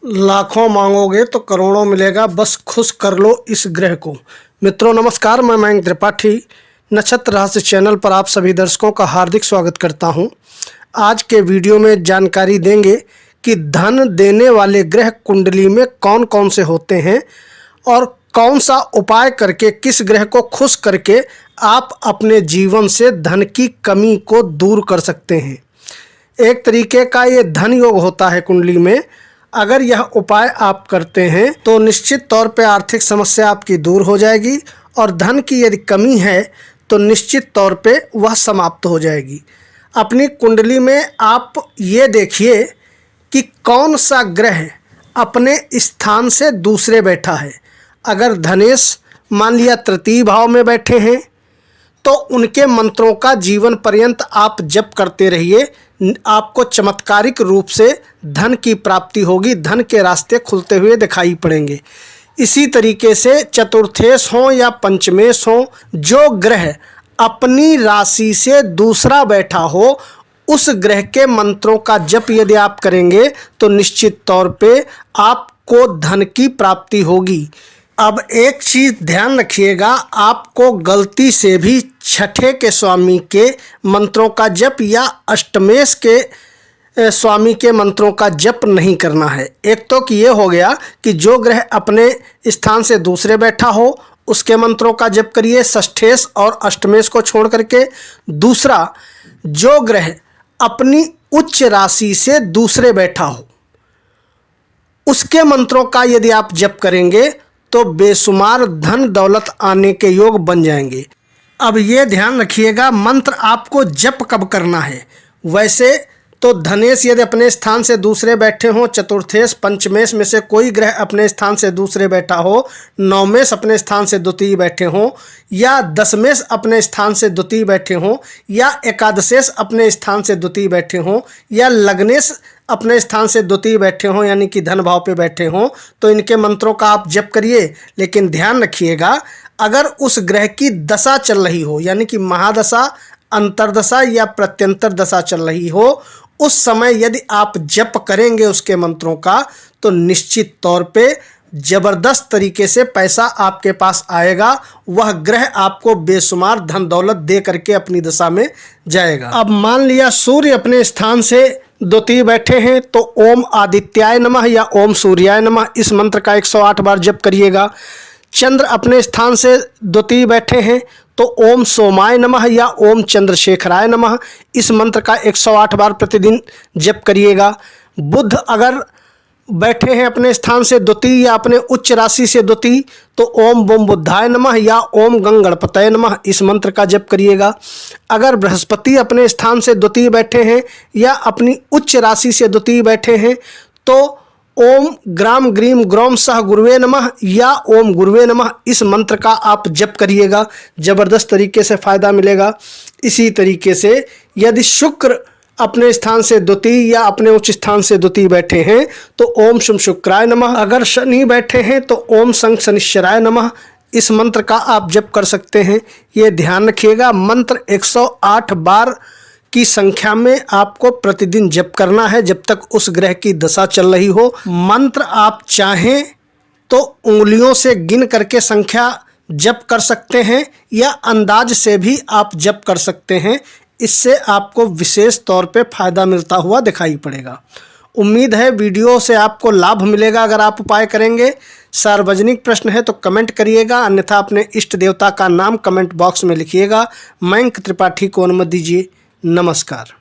लाखों मांगोगे तो करोड़ों मिलेगा, बस खुश कर लो इस ग्रह को। मित्रों नमस्कार, मैं मयंक त्रिपाठी नक्षत्र रहस्य चैनल पर आप सभी दर्शकों का हार्दिक स्वागत करता हूं। आज के वीडियो में जानकारी देंगे कि धन देने वाले ग्रह कुंडली में कौन कौन से होते हैं और कौन सा उपाय करके किस ग्रह को खुश करके आप अपने जीवन से धन की कमी को दूर कर सकते हैं। एक तरीके का ये धन योग होता है कुंडली में। अगर यह उपाय आप करते हैं तो निश्चित तौर पे आर्थिक समस्या आपकी दूर हो जाएगी और धन की यदि कमी है तो निश्चित तौर पे वह समाप्त हो जाएगी। अपनी कुंडली में आप ये देखिए कि कौन सा ग्रह अपने स्थान से दूसरे बैठा है। अगर धनेश मान लिया तृतीय भाव में बैठे हैं तो उनके मंत्रों का जीवन पर्यंत आप जप करते रहिए। आपको चमत्कारिक रूप से धन की प्राप्ति होगी, धन के रास्ते खुलते हुए दिखाई पड़ेंगे। इसी तरीके से चतुर्थेश हो या पंचमेश हो, जो ग्रह अपनी राशि से दूसरा बैठा हो उस ग्रह के मंत्रों का जप यदि आप करेंगे तो निश्चित तौर पे आपको धन की प्राप्ति होगी। अब एक चीज़ ध्यान रखिएगा, आपको गलती से भी छठे के स्वामी के मंत्रों का जप या अष्टमेश के स्वामी के मंत्रों का जप नहीं करना है। एक तो कि ये हो गया कि जो ग्रह अपने स्थान से दूसरे बैठा हो उसके मंत्रों का जप करिए, षष्ठेश और अष्टमेश को छोड़ करके। दूसरा, जो ग्रह अपनी उच्च राशि से दूसरे बैठा हो उसके मंत्रों का यदि आप जप करेंगे तो बेशुमार धन दौलत आने के योग बन जाएंगे। अब ये ध्यान रखिएगा, मंत्र आपको जप कब करना है। वैसे तो धनेश यदि अपने स्थान से दूसरे बैठे हों, चतुर्थेश पंचमेश में से कोई ग्रह अपने स्थान से दूसरे बैठा हो, नवमेश अपने स्थान से द्वितीय बैठे हों या दशमेश अपने स्थान से द्वितीय बैठे हों या एकादशेश अपने स्थान से द्वितीय बैठे हों या लग्नेश अपने स्थान से द्वितीय बैठे हों यानी कि धन भाव पे बैठे हों, तो इनके मंत्रों का आप जप करिए। लेकिन ध्यान रखिएगा, अगर उस ग्रह की दशा चल रही हो यानी कि महादशा, अंतरदशा या प्रत्यंतर दशा चल रही हो, उस समय यदि आप जप करेंगे उसके मंत्रों का तो निश्चित तौर पे जबरदस्त तरीके से पैसा आपके पास आएगा। वह ग्रह आपको बेशुमार धन दौलत दे करके अपनी दशा में जाएगा। अब मान लिया सूर्य अपने स्थान से द्वितीय बैठे हैं तो ओम आदित्याय नमः या ओम सूर्याय नमः इस मंत्र का 108 बार जप करिएगा। चंद्र अपने स्थान से द्वितीय बैठे हैं तो ओम सोमाय नमः या ओम चंद्रशेखराय नमः इस मंत्र का 108 बार प्रतिदिन जप करिएगा। बुध अगर बैठे हैं अपने स्थान से द्वितीय या अपने उच्च राशि से द्वितीय तो ओम बम बुद्धाय नमः या ओम गंगणपतये नमः इस मंत्र का जप करिएगा। अगर बृहस्पति अपने स्थान से द्वितीय बैठे हैं या अपनी उच्च राशि से द्वितीय बैठे हैं तो ओम ग्राम ग्रीम ग्रोम सह गुरुवे नमः या ओम गुरुवे नमः इस मंत्र का आप जप करिएगा। जबरदस्त तरीके से फायदा मिलेगा। इसी तरीके से यदि शुक्र अपने स्थान से द्वितीय या अपने उच्च स्थान से द्वितीय बैठे हैं तो ओम शुम शुक्राय नमः। अगर शनि बैठे हैं तो ओम संग शनिश्चराय नमः इस मंत्र का आप जप कर सकते हैं। ये ध्यान रखिएगा, मंत्र 108 बार की संख्या में आपको प्रतिदिन जप करना है जब तक उस ग्रह की दशा चल रही हो। मंत्र आप चाहें तो उंगलियों से गिन करके संख्या जप कर सकते हैं या अंदाज से भी आप जप कर सकते हैं। इससे आपको विशेष तौर पे फायदा मिलता हुआ दिखाई पड़ेगा। उम्मीद है वीडियो से आपको लाभ मिलेगा अगर आप उपाय करेंगे। सार्वजनिक प्रश्न है तो कमेंट करिएगा, अन्यथा अपने इष्ट देवता का नाम कमेंट बॉक्स में लिखिएगा। मयंक त्रिपाठी को अनुमति दीजिए। नमस्कार।